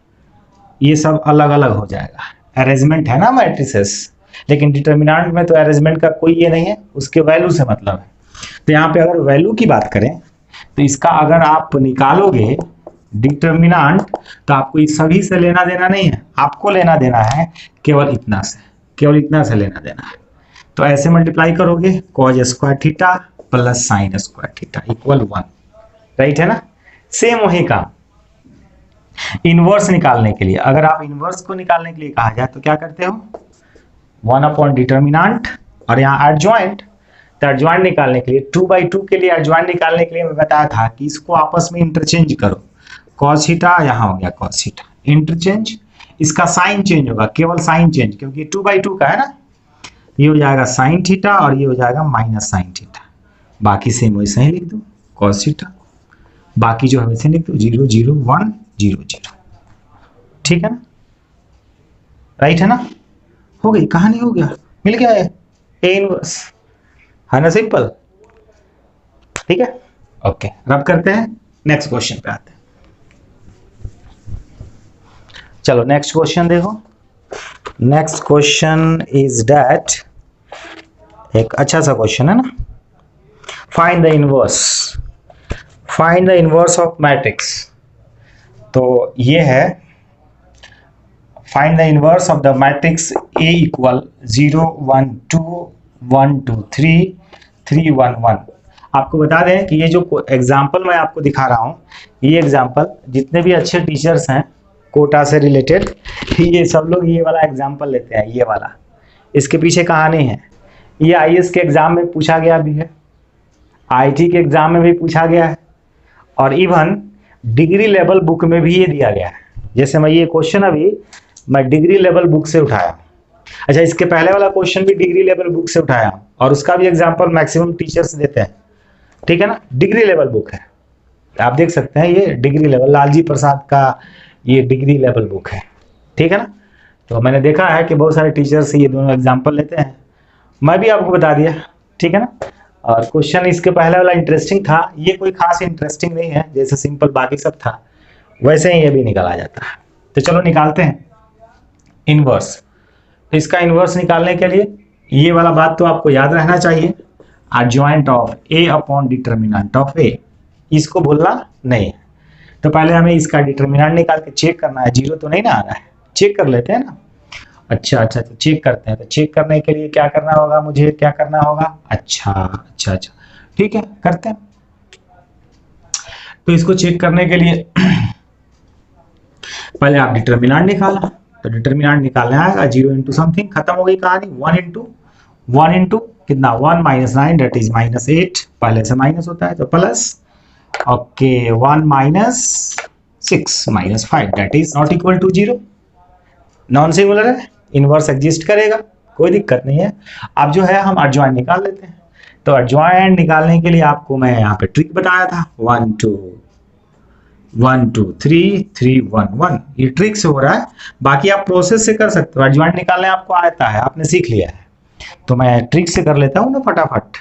ये सब अलग अलग हो जाएगा, अरेंजमेंट है ना मैट्रिसेस। लेकिन डिटर्मिनेंट में तो अरेंजमेंट का कोई ये नहीं है, उसके वैल्यू से मतलब है। तो यहाँ पे अगर वैल्यू की बात करें तो इसका अगर आप निकालोगे डिटर्मिनेंट, तो आपको इस सभी से लेना देना नहीं है, आपको लेना देना है केवल इतना से लेना देना है। तो ऐसे मल्टीप्लाई करोगे cos square theta plus sine square theta equal 1, right है ना। सेम वही काम इनवर्स निकालने के लिए, अगर आप इनवर्स को निकालने के लिए कहा जाए तो क्या करते हो, 1 अपॉन डिटर्मिनेंट और यहाँ एडजॉइंट। तो एडजॉइंट निकालने के लिए 2/2 के लिए एडजॉइंट निकालने के लिए मैं बताया था कि इसको आपस में इंटरचेंज करो, cos थीटा यहाँ हो गया cos थीटा, इंटरचेंज, इसका साइन चेंज होगा, केवल साइन चेंज, क्योंकि 2/2 का है ना। ये हो जाएगा साइन थीटा और ये हो जाएगा माइनस साइन थीटा, बाकी सेम वैसे ही लिख दो cos थीटा, बाकी जो है वैसे लिख दो 0 0 1 0 0, ठीक है ना, राइट है ना। हो गई कहानी, हो गया, मिल गया है ए इनवर्स, है ना, सिंपल, ठीक है। ओके, रब करते हैं, नेक्स्ट क्वेश्चन पे आते हैं। चलो नेक्स्ट क्वेश्चन देखो। नेक्स्ट क्वेश्चन इज दैट, एक अच्छा सा क्वेश्चन है ना, find the inverse of matrix. तो ये है find the inverse of the matrix A equal 0 1 2 1 2 3 3 1 1। आपको बता दें कि ये जो एग्जाम्पल मैं आपको दिखा रहा हूँ, ये एग्जाम्पल जितने भी अच्छे टीचर्स हैं कोटा से रिलेटेड। ये सब लोग ये वाला एग्जाम्पल लेते हैं, ये वाला, इसके पीछे कहानी है। ये आईएएस के एग्जाम में पूछा गया भी है, आईटी के एग्जाम में भी पूछा गया है, और इवन डिग्री लेवल बुक में भी ये दिया गया है। जैसे मैं ये क्वेश्चन अभी मैं डिग्री लेवल बुक से उठाया, अच्छा इसके पहले वाला क्वेश्चन भी डिग्री लेवल बुक से उठाया, और उसका भी एग्जाम्पल मैक्सिमम टीचर्स देते हैं, ठीक है ना। डिग्री लेवल बुक है, आप देख सकते हैं ये डिग्री लेवल, लालजी प्रसाद का ये डिग्री लेवल बुक है, ठीक है ना। तो मैंने देखा है कि बहुत सारे टीचर्स ये दोनों एग्जाम्पल लेते हैं, मैं भी आपको बता दिया, ठीक है ना। और क्वेश्चन इसके पहले वाला इंटरेस्टिंग था, ये कोई खास इंटरेस्टिंग नहीं है, जैसे सिंपल बाकी सब था वैसे ही ये भी निकाला जाता है। तो चलो निकालते हैं इनवर्स। इसका इनवर्स निकालने के लिए ये वाला बात तो आपको याद रहना चाहिए, adjoint of A upon determinant of A, इसको भूलना नहीं है। तो पहले हमें इसका डिटर्मिनेंट निकाल के चेक करना है, जीरो तो नहीं ना आ रहा है, चेक कर लेते हैं ना। अच्छा तो चेक करते हैं। तो चेक करने के लिए क्या करना होगा, मुझे क्या करना होगा, अच्छा ठीक है करते हैं। तो इसको चेक करने के लिए पहले आप डिटर्मिनेंट निकाला, तो डिटर्मिनेंट निकालने आएगा 0 इंटू समथिंग, खत्म हो गई कहानी। 1 इंटू कितना, 1 माइनस 9 दैट इज माइनस 8, पहले से माइनस होता है तो plus, okay 1 minus 6 minus 5 that is not equal to 0, non singular है, इनवर्स एग्जिस्ट करेगा, कोई दिक्कत नहीं है। अब जो है हम एडजॉइंट निकाल लेते हैं। तो एडजॉइंट निकालने के लिए आपको मैं यहाँ पे ट्रिक बताया था, 1 2 3 3 1 1, ये ट्रिक से हो रहा है, बाकी आप प्रोसेस से कर सकते हो। एडजॉइंट निकालने आपको आता है, आपने सीख लिया है, तो मैं ट्रिक से कर लेता हूँ ना फटाफट।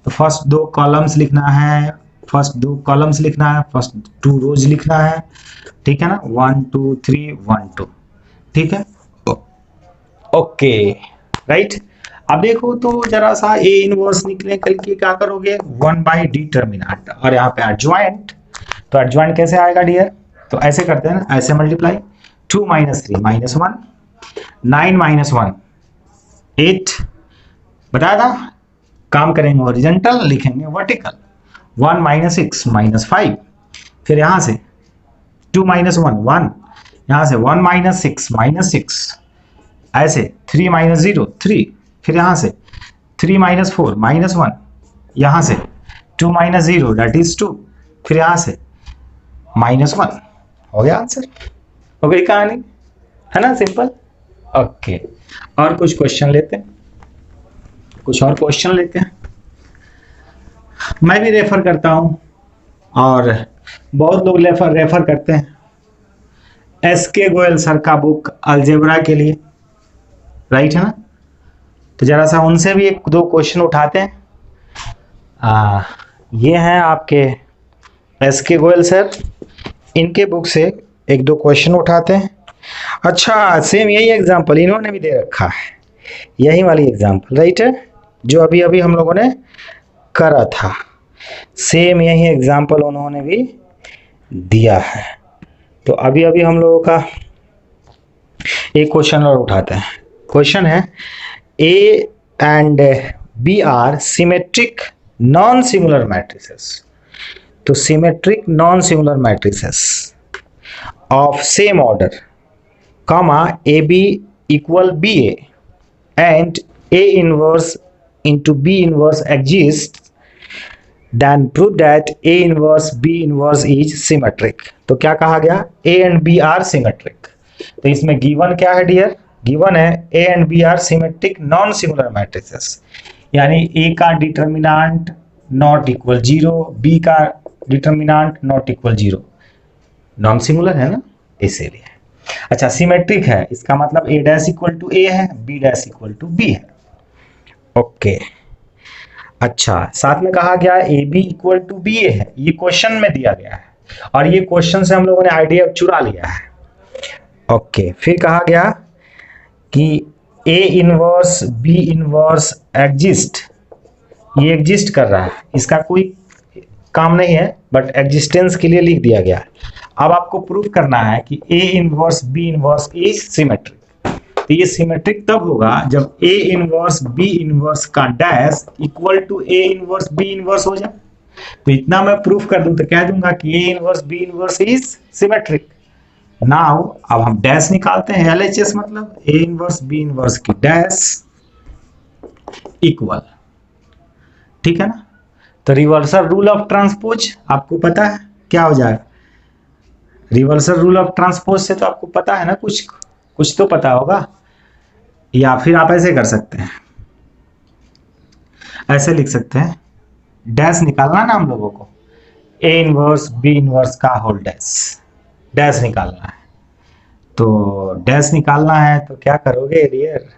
तो फर्स्ट 2 कॉलम्स लिखना है, फर्स्ट 2 रोज लिखना है, ठीक है ना, 1 2 3 1 2, ठीक है, ओके राइट। अब देखो तो जरा सा ए इनवर्स निकलने के लिए क्या करोगे, 1 बाई डिटर्मिनेंट, और यहाँ पे एडजॉइंट, तो एडजॉइंट कैसे आएगा डियर, तो ऐसे करते हैं ना, ऐसे मल्टीप्लाई, 2 माइनस 3 माइनस 1, 9 माइनस 1 8, बताया था, काम करेंगे हॉरिजॉन्टल, लिखेंगे वर्टिकल, 1 माइनस 6 माइनस 5, फिर यहाँ से 2 माइनस 1 1, यहाँ से 1 माइनस 6 माइनस 6, ऐसे 3 माइनस 0 3, फिर यहाँ से 3 माइनस 4 माइनस 1, यहाँ से 2 माइनस 0 दैट इज 2, फिर यहाँ से माइनस 1, हो गया आंसर, हो गई कहानी, है ना, सिंपल। ओके, और कुछ क्वेश्चन लेते हैं, कुछ और क्वेश्चन लेते हैं। मैं भी रेफर करता हूँ और बहुत लोग रेफर करते हैं एसके गोयल सर का बुक अलजेब्रा के लिए, राइट है ना। तो जरा सा उनसे भी 1-2 क्वेश्चन उठाते हैं। ये हैं आपके एसके गोयल सर, इनके बुक से 1-2 क्वेश्चन उठाते हैं। अच्छा सेम यही एग्जांपल इन्होंने भी दे रखा है, यही वाली एग्जांपल, राइट है, जो अभी अभी हम लोगों ने करा था, सेम यही एग्जांपल उन्होंने भी दिया है। तो अभी अभी हम लोगों का एक क्वेश्चन और उठाते हैं। क्वेश्चन है A and B are symmetric non singular matrices. तो symmetric non singular matrices of same order, comma AB equal BA and A inverse into B inverse exists, then prove that A inverse B inverse is symmetric। तो क्या कहा गया, A and B are symmetric। तो इसमें given क्या है dear, given है A and B are symmetric non singular matrices, यानी A का डिटर्मिनेंट नॉट इक्वल 0, B का determinant not equal 0, non singular है ना इसीलिए। अच्छा सिमेट्रिक है, इसका मतलब A dash equal to A है, B dash equal to B है, ओके। अच्छा साथ में कहा गया AB इक्वल टू BA है, ये क्वेश्चन में दिया गया है, और ये क्वेश्चन से हम लोगों ने आइडिया चुरा लिया है, ओके। फिर कहा गया कि A inverse B inverse exist, ये एग्जिस्ट कर रहा है, इसका कोई काम नहीं है, बट एग्जिस्टेंस के लिए लिख दिया गया है। अब आपको प्रूफ करना है कि A inverse B inverse is symmetric. तो ये सिमेट्रिक तब होगा जब A इनवर्स B इनवर्स का dash equal to A inverse B inverse हो जाए। तो इतना मैं प्रूफ कर दूं तो कह दूंगा कि A inverse B inverse is symmetric, now अब हम डैश निकालते हैं, LHS मतलब A इनवर्स B इनवर्स की डैश इक्वल, ठीक है ना। तो रिवर्सल रूल ऑफ ट्रांसपोज आपको पता है क्या हो जाएगा, रिवर्सल रूल ऑफ ट्रांसपोज से तो आपको पता है ना, कुछ कुछ तो पता होगा। या फिर आप ऐसे कर सकते हैं, ऐसे लिख सकते हैं, डैश निकालना ना हम लोगों को, A इनवर्स B इनवर्स का होल डैश, डैश निकालना है। तो डैश निकालना है तो क्या करोगे डियर,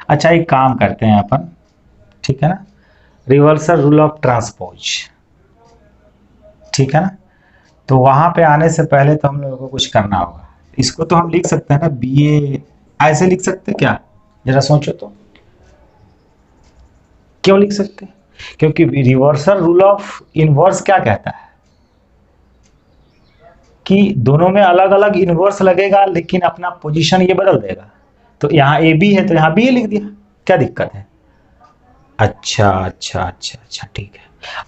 अच्छा एक काम करते हैं अपन, ठीक है ना, रिवर्सल रूल ऑफ ट्रांसपोज, ठीक है ना। तो वहां पे आने से पहले तो हम लोगों को कुछ करना होगा, इसको तो हम लिख सकते हैं ना BA, ऐसे लिख सकते हैं क्या, जरा सोचो तो, क्यों लिख सकते हैं, क्योंकि रिवर्सल रूल ऑफ इनवर्स क्या कहता है कि दोनों में अलग अलग इनवर्स लगेगा लेकिन अपना पोजीशन ये बदल देगा। तो यहाँ ए बी है तो यहाँ बी ए लिख दिया, क्या दिक्कत है। अच्छा अच्छा अच्छा अच्छा ठीक है।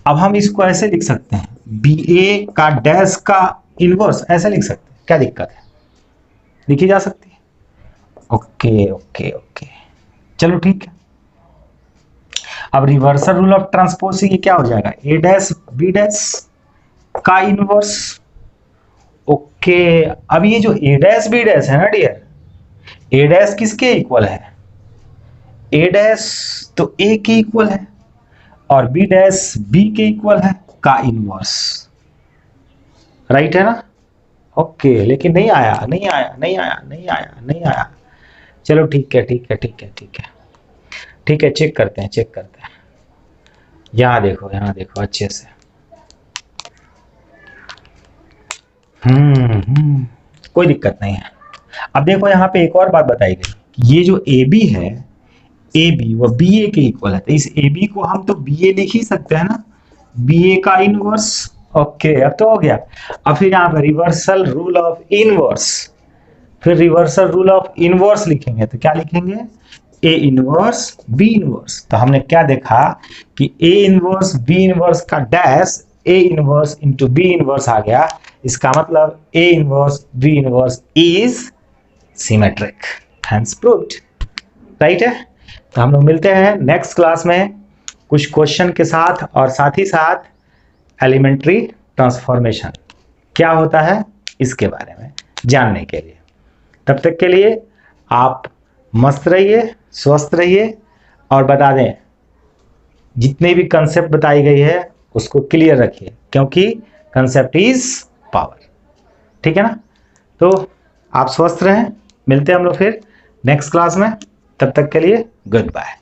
अब हम इसको ऐसे लिख सकते हैं, बी ए का डैश का इनवर्स, ऐसे लिख सकते हैं, क्या दिक्कत है, लिखी जा सकती है। ओके ओके ओके चलो ठीक है। अब रिवर्सल रूल ऑफ ट्रांसपोज से ये क्या हो जाएगा, ए डैश बी डैश का इनवर्स। ओके अब ये जो ए डैश बी डैश है ना डियर, ए डैश किसके इक्वल है, ए डैश तो ए के इक्वल है और बी डैश बी के इक्वल है का इनवर्स, राइट है ना। ओके लेकिन नहीं आया नहीं आया नहीं आया नहीं आया नहीं आया, चलो ठीक है ठीक है ठीक है ठीक है ठीक है, चेक करते हैं चेक करते हैं, यहाँ देखो अच्छे से। कोई दिक्कत नहीं है। अब देखो यहाँ पे एक और बात बताई गई, ये जो ए बी है, ए बी वो बी ए के इक्वल है, तो इस ए बी को हम तो बी ए लिख ही सकते हैं ना, बी ए का इनवर्स। ओके अब तो हो गया। अब फिर यहाँ पे रिवर्सल रूल ऑफ इनवर्स, फिर रिवर्सल रूल ऑफ इनवर्स लिखेंगे तो क्या लिखेंगे, ए इनवर्स बी इनवर्स। तो हमने क्या देखा कि ए इनवर्स बी इनवर्स का dash A inverse into B inverse आ गया, इसका मतलब A inverse B inverse is symmetric, hence proved, right है। तो हम लोग मिलते हैं नेक्स्ट क्लास में कुछ क्वेश्चन के साथ, और साथ ही साथ एलिमेंट्री ट्रांसफॉर्मेशन क्या होता है इसके बारे में जानने के लिए। तब तक के लिए आप मस्त रहिए, स्वस्थ रहिए, और बता दें जितने भी कंसेप्ट बताई गई है उसको क्लियर रखिए, क्योंकि कंसेप्ट इज पावर, ठीक है ना। तो आप स्वस्थ रहें, मिलते हैं हम लोग फिर नेक्स्ट क्लास में, तब तक के लिए गुड बाय।